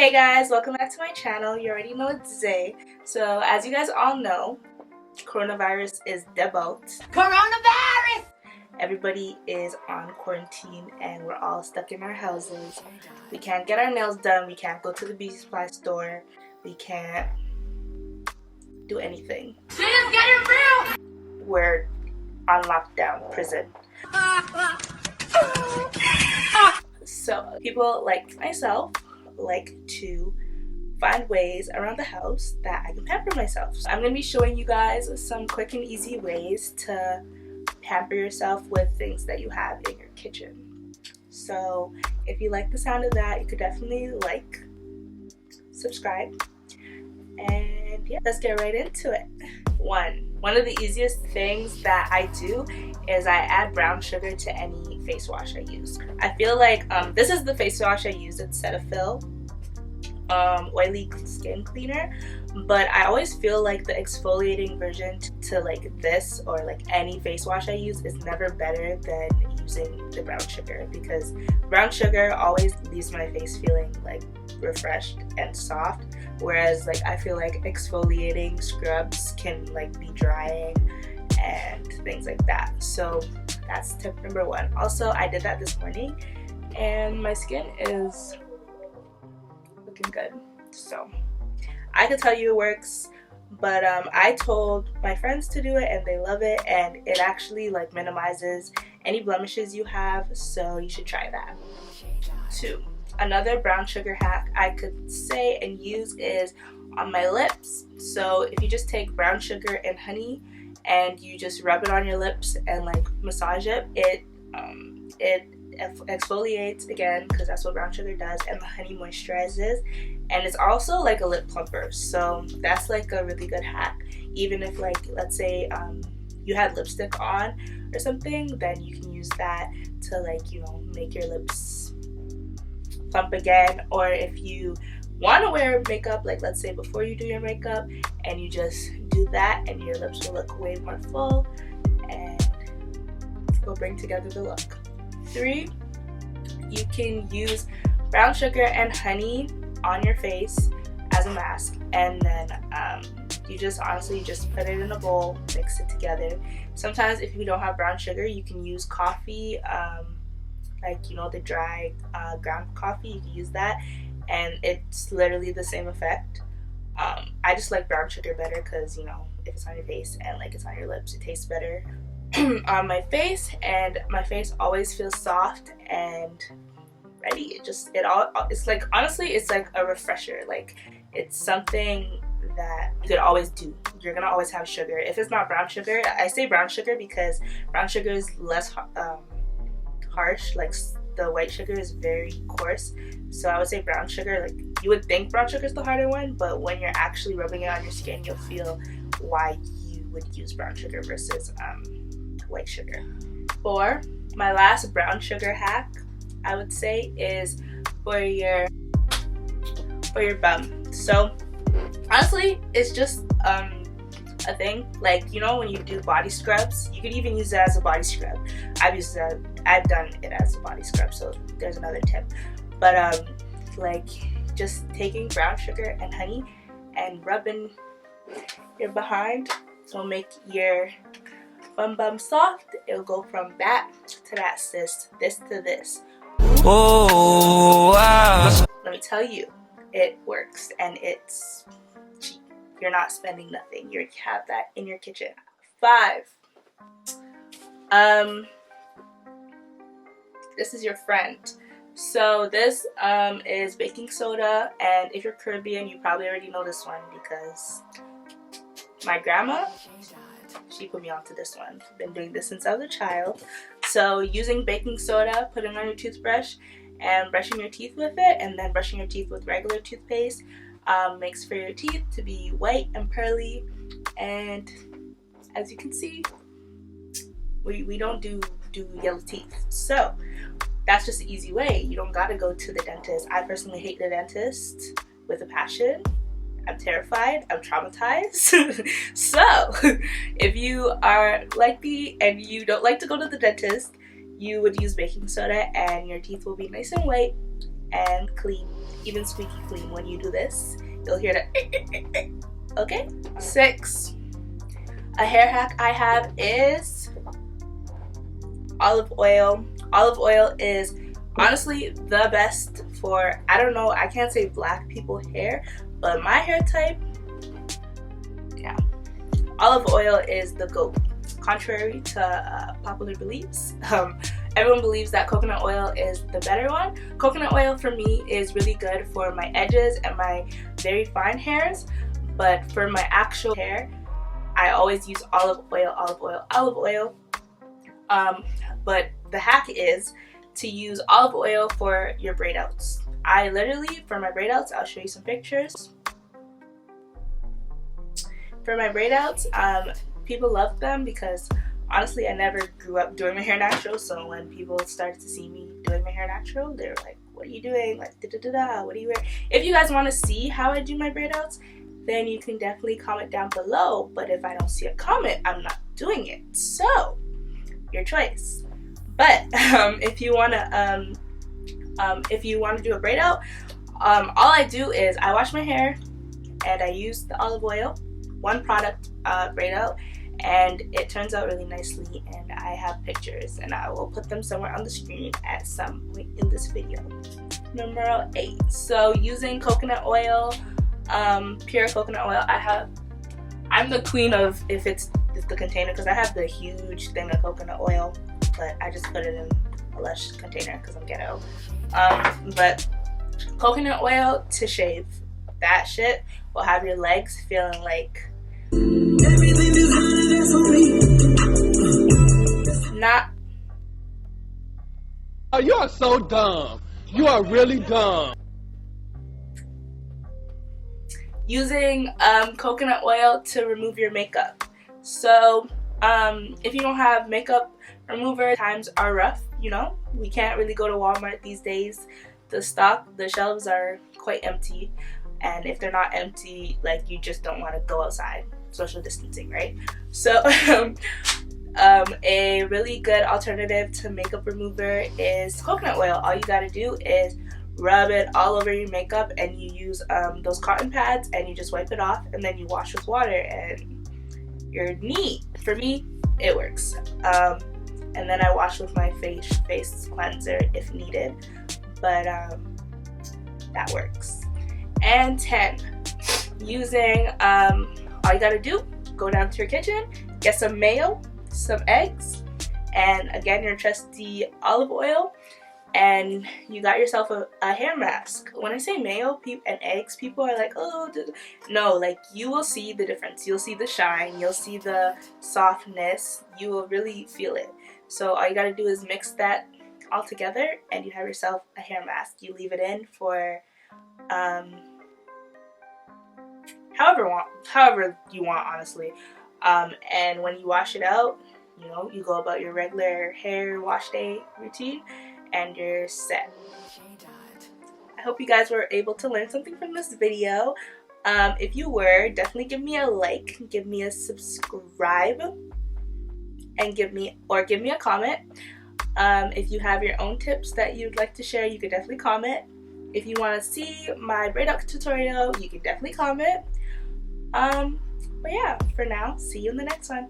Hey guys, welcome back to my channel. You already know it's Zay. So as you guys all know, coronavirus is debunked. Coronavirus! Everybody is on quarantine and we're all stuck in our houses. We can't get our nails done. We can't go to the beauty supply store. We can't do anything. Shit is getting real! We're on lockdown prison. So people like myself like to find ways around the house that I can pamper myself. So I'm going to be showing you guys some quick and easy ways to pamper yourself with things that you have in your kitchen. So if you like the sound of that, you could definitely like, subscribe, and yeah, let's get right into it. One of the easiest things that I do is I add brown sugar to any face wash I use. I feel like this is the face wash I use. It's Cetaphil oily skin cleaner, but I always feel like the exfoliating version to like this or like any face wash I use is never better than using the brown sugar, because brown sugar always leaves my face feeling like refreshed and soft, whereas like I feel like exfoliating scrubs can like be drying and things like that. So that's tip number one. Also, I did that this morning and my skin is looking good, so I can tell you it works. But I told my friends to do it and they love it, and it actually like minimizes any blemishes you have, so you should try that. 2. Another brown sugar hack I could say and use is on my lips. So if you just take brown sugar and honey and you just rub it on your lips and like massage it, it exfoliates again, because that's what brown sugar does, and the honey moisturizes, and it's also like a lip plumper. So that's like a really good hack. Even if like, let's say you had lipstick on or something, then you can use that to like, you know, make your lips plump again. Or if you want to wear makeup, like let's say before you do your makeup, and you just do that and your lips will look way more full and it'll bring together the look. 3, you can use brown sugar and honey on your face as a mask, and then you just honestly just put it in a bowl, mix it together. Sometimes if you don't have brown sugar, you can use coffee, like, you know, the dry ground coffee, you can use that and it's literally the same effect. I just like brown sugar better because, you know, if it's on your face and like it's on your lips, it tastes better on my face, and my face always feels soft and ready. It's like, honestly, it's like a refresher. Like, it's something that you could always do. You're gonna always have sugar. If it's not brown sugar, I say brown sugar because brown sugar is less harsh. Like the white sugar is very coarse, so I would say brown sugar. Like, you would think brown sugar is the harder one, but when you're actually rubbing it on your skin, you'll feel why you would use brown sugar versus white sugar. 4, my last brown sugar hack I would say is for your bum. So honestly, it's just a thing. Like, you know, when you do body scrubs, you could even use it as a body scrub. I've done it as a body scrub, so there's another tip. But like, just taking brown sugar and honey and rubbing your behind will make your bum soft. It'll go from that to that, sis. This to this. Oh, wow. Let me tell you, it works, and it's cheap. You're not spending nothing. You have that in your kitchen. 5. This is your friend. So this is baking soda, and if you're Caribbean, you probably already know this one because my grandma, she put me onto this one. Been doing this since I was a child. So using baking soda, putting it on your toothbrush and brushing your teeth with it, and then brushing your teeth with regular toothpaste, makes for your teeth to be white and pearly. And as you can see, we don't do yellow teeth. So that's just an easy way. You don't gotta go to the dentist. I personally hate the dentist with a passion. I'm terrified, I'm traumatized. So if you are like me and you don't like to go to the dentist, you would use baking soda and your teeth will be nice and white and clean, even squeaky clean. When you do this, you'll hear the okay. 6, a hair hack I have is olive oil. Olive oil is honestly the best for, I don't know, I can't say black people hair, but my hair type, yeah, olive oil is the GOAT. Contrary to popular beliefs, everyone believes that coconut oil is the better one. Coconut oil for me is really good for my edges and my very fine hairs, but for my actual hair, I always use olive oil, olive oil, olive oil. But the hack is to use olive oil for your braid outs. I literally, for my braid outs, I'll show you some pictures. For my braid outs, people love them because honestly I never grew up doing my hair natural, so when people started to see me doing my hair natural, they were like, what are you doing? Like, da-da-da-da, what do you wear? If you guys want to see how I do my braid outs, then you can definitely comment down below, but if I don't see a comment, I'm not doing it. So, your choice. But if you want to do a braid out, all I do is I wash my hair and I use the olive oil, one product braid out, and it turns out really nicely, and I have pictures and I will put them somewhere on the screen at some point in this video. Number 8, so using coconut oil, pure coconut oil. I'm the queen of if the container, because I have the huge thing of coconut oil, but I just put it in a Lush container because I'm ghetto. But coconut oil to shave, that shit will have your legs feeling like not. Oh, you are so dumb. You are really dumb. Using coconut oil to remove your makeup. So if you don't have makeup remover, times are rough, you know. We can't really go to Walmart these days. The shelves are quite empty, and if they're not empty, like, you just don't want to go outside. Social distancing, right? So a really good alternative to makeup remover is coconut oil. All you gotta do is rub it all over your makeup, and you use those cotton pads, and you just wipe it off, and then you wash with water, and you're neat. For me, it works. And then I wash with my face cleanser if needed, but that works. And 10, using all you gotta do, go down to your kitchen, get some mayo, some eggs, and again your trusty olive oil, and you got yourself a hair mask. When I say mayo and eggs, people are like, oh, no, like, you will see the difference. You'll see the shine, you'll see the softness, you will really feel it. So all you gotta do is mix that all together, and you have yourself a hair mask. You leave it in for however you want, honestly. And when you wash it out, you know, you go about your regular hair wash day routine, and you're set. I hope you guys were able to learn something from this video. If you were, definitely give me a like, give me a subscribe, and give me a comment. If you have your own tips that you'd like to share, you could definitely comment. If you want to see my braid out tutorial, you can definitely comment. But yeah, for now, see you in the next one.